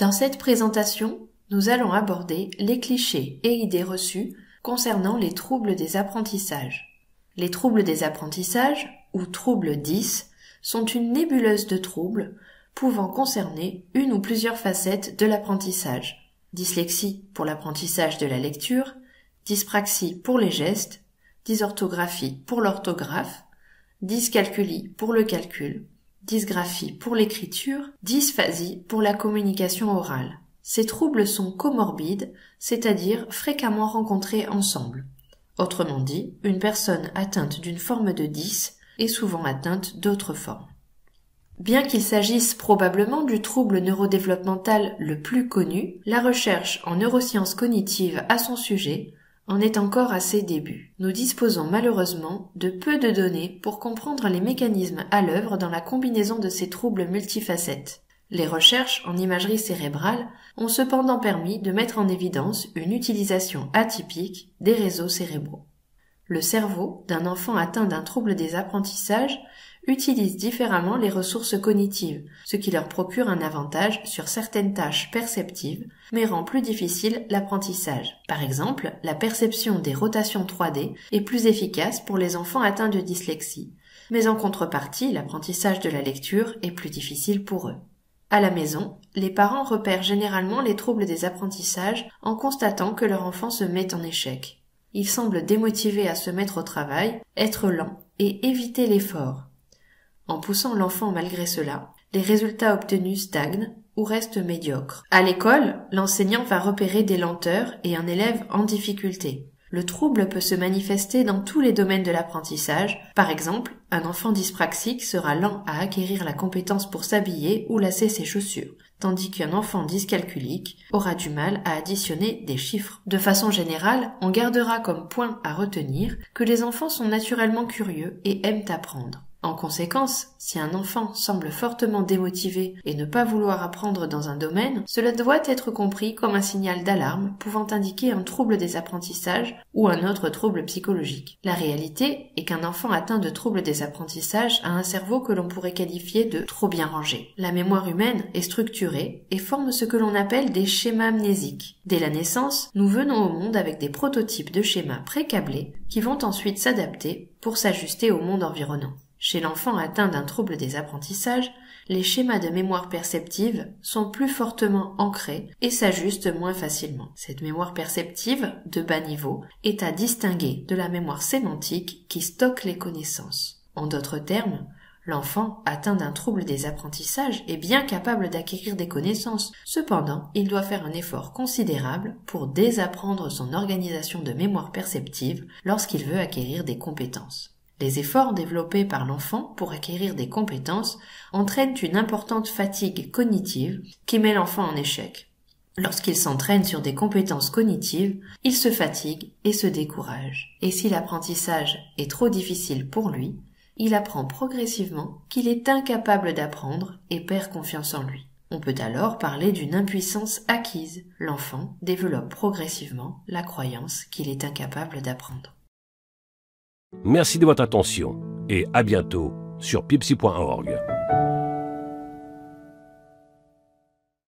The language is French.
Dans cette présentation, nous allons aborder les clichés et idées reçues concernant les troubles des apprentissages. Les troubles des apprentissages, ou troubles 10, sont une nébuleuse de troubles pouvant concerner une ou plusieurs facettes de l'apprentissage. Dyslexie pour l'apprentissage de la lecture, dyspraxie pour les gestes, dysorthographie pour l'orthographe, dyscalculie pour le calcul, dysgraphie pour l'écriture, dysphasie pour la communication orale. Ces troubles sont comorbides, c'est-à-dire fréquemment rencontrés ensemble. Autrement dit, une personne atteinte d'une forme de 10 est souvent atteinte d'autres formes. Bien qu'il s'agisse probablement du trouble neurodéveloppemental le plus connu, la recherche en neurosciences cognitives à son sujet en est encore à ses débuts. Nous disposons malheureusement de peu de données pour comprendre les mécanismes à l'œuvre dans la combinaison de ces troubles multifacettes. Les recherches en imagerie cérébrale ont cependant permis de mettre en évidence une utilisation atypique des réseaux cérébraux. Le cerveau d'un enfant atteint d'un trouble des apprentissages utilise différemment les ressources cognitives, ce qui leur procure un avantage sur certaines tâches perceptives, mais rend plus difficile l'apprentissage. Par exemple, la perception des rotations 3D est plus efficace pour les enfants atteints de dyslexie, mais en contrepartie, l'apprentissage de la lecture est plus difficile pour eux. À la maison, les parents repèrent généralement les troubles des apprentissages en constatant que leur enfant se met en échec. Il semble démotivé à se mettre au travail, être lent et éviter l'effort. En poussant l'enfant malgré cela, les résultats obtenus stagnent ou restent médiocres. À l'école, l'enseignant va repérer des lenteurs et un élève en difficulté. Le trouble peut se manifester dans tous les domaines de l'apprentissage. Par exemple, un enfant dyspraxique sera lent à acquérir la compétence pour s'habiller ou lasser ses chaussures, tandis qu'un enfant dyscalculique aura du mal à additionner des chiffres. De façon générale, on gardera comme point à retenir que les enfants sont naturellement curieux et aiment apprendre. En conséquence, si un enfant semble fortement démotivé et ne pas vouloir apprendre dans un domaine, cela doit être compris comme un signal d'alarme pouvant indiquer un trouble des apprentissages ou un autre trouble psychologique. La réalité est qu'un enfant atteint de troubles des apprentissages a un cerveau que l'on pourrait qualifier de trop bien rangé. La mémoire humaine est structurée et forme ce que l'on appelle des schémas mnésiques. Dès la naissance, nous venons au monde avec des prototypes de schémas précablés qui vont ensuite s'adapter pour s'ajuster au monde environnant. Chez l'enfant atteint d'un trouble des apprentissages, les schémas de mémoire perceptive sont plus fortement ancrés et s'ajustent moins facilement. Cette mémoire perceptive, de bas niveau, est à distinguer de la mémoire sémantique qui stocke les connaissances. En d'autres termes, l'enfant atteint d'un trouble des apprentissages est bien capable d'acquérir des connaissances. Cependant, il doit faire un effort considérable pour désapprendre son organisation de mémoire perceptive lorsqu'il veut acquérir des compétences. Les efforts développés par l'enfant pour acquérir des compétences entraînent une importante fatigue cognitive qui met l'enfant en échec. Lorsqu'il s'entraîne sur des compétences cognitives, il se fatigue et se décourage. Et si l'apprentissage est trop difficile pour lui, il apprend progressivement qu'il est incapable d'apprendre et perd confiance en lui. On peut alors parler d'une impuissance acquise. L'enfant développe progressivement la croyance qu'il est incapable d'apprendre. Merci de votre attention et à bientôt sur pipsy.org.